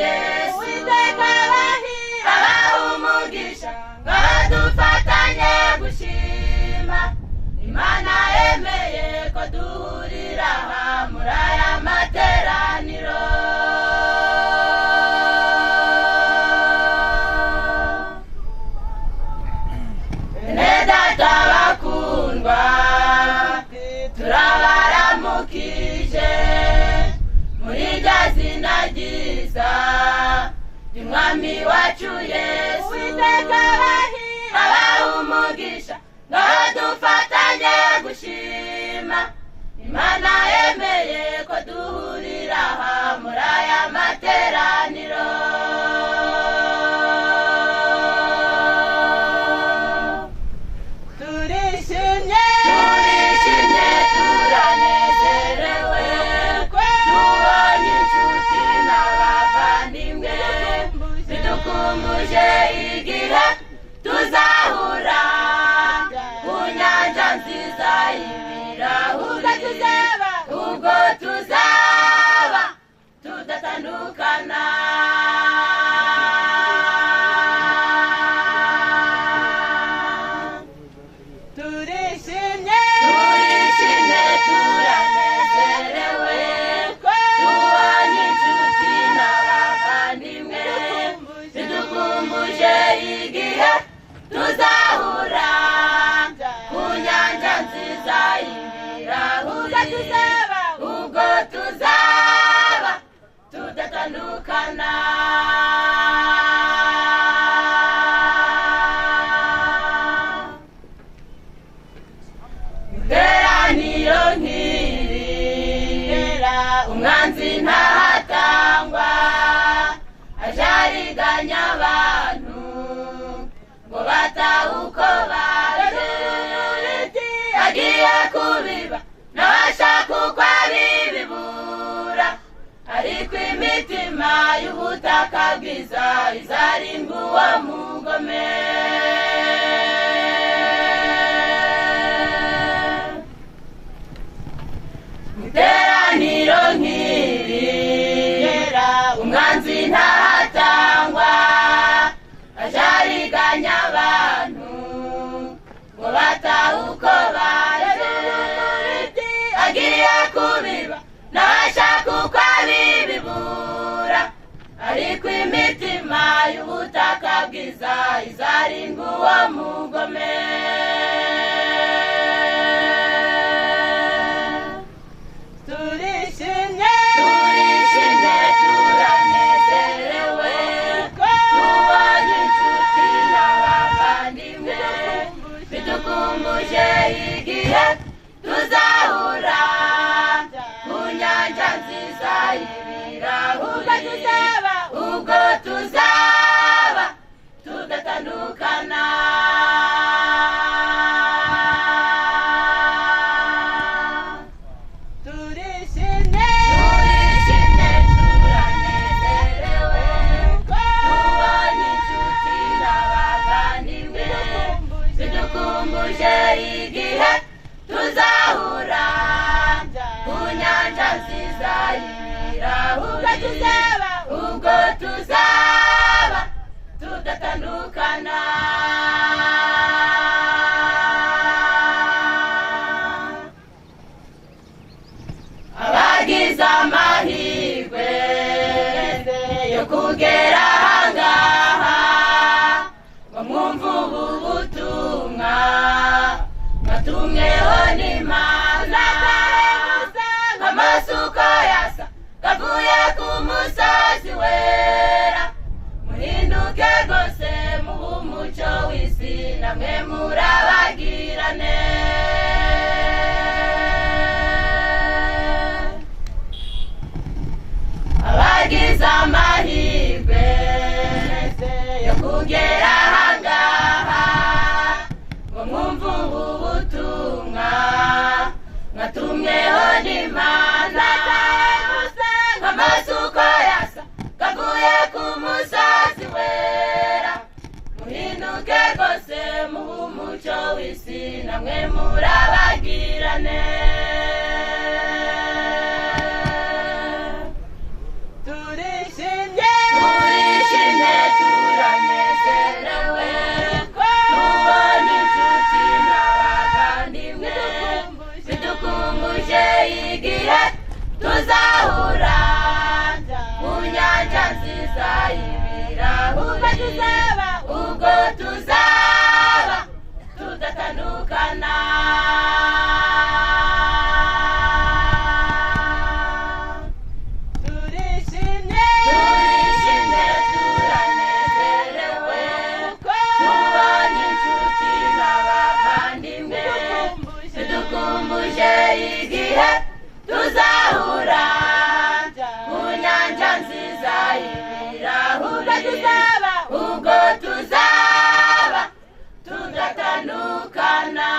Yesu Uwiteka abaha umugisha badufatanye gushima Imana yemeye ko duhurira aha muri aya materaniro Data bakundwa turabaramukije muri rya zina ryiza ry'Umwami wacu Yesu Uwiteka abaha umugisha ngo dufatanye gushima Imana yemeye ko duhurira aha muri aya materaniro turishimye turanezerewe tubonye inshuti n'abavandimwe bidukumbuje igihe tuzahura ku nyanja nziza y'ibirahuri ubwo tuzaba tudatandukana turishimye turanezerewe tubonye inshuti n'abavandimwe bidukumbuje igihe tuzahura ku nyanja nziza y'ibirahuri ubwo tuzaba tudatandukana iteraniro nk'iri umwanzi ntahatangwa aje ariganya abantu ngo batahe uko baje agiye kubiba n'abashaka uko abibibura ariko imitima y'ubutaka bwiza izarindwa uwo mugome iteraniro nk'iri umwanzi ntahatangwa aje ariganya abantu ngo batahe uko baje agiye kubiba n'abashaka uko abibibura ariko imitima y'ubutaka bwiza izarindwa uwo mugome turishimye turanezerewe tubonye inshuti n'abavandimwe bidukumbuje igihe tuzahura ku nyanja nziza y'ibirahuri ubwo tuzaba tudatandukana turishimye turanezerewe tubonye inshuti n'abavandimwe bidukumbuje igihe tuzahura ku nyanja nziza y'ibirahuri ubwo tuzaba tudatandukana abagize amahirwe yo kugera ahangaha ngo mwumve ubu butumwa mwatumweho n'Imana nk'amasuka yasa gavuye ku musozi wera muhinduke rwose muhe umucyo w'isi namwe murabagirane abagize amahirwe yo kugera ahangaha ngo mwumve ubu butumwa mwatumweho n'Imana nk'amasuka yasa gavuye ku musozi wera muhinduke rwose muhe umucyo w'isi namwe murabagirane turishimye ubwo tuzaba tudatandukana. Turishimye turanezerewe tubonye inshuti n'abavandimwe, dukumbuje igihe tuzahura ku nyanja nziza y'ibirahure, ubwo tuzaba tudatandukana.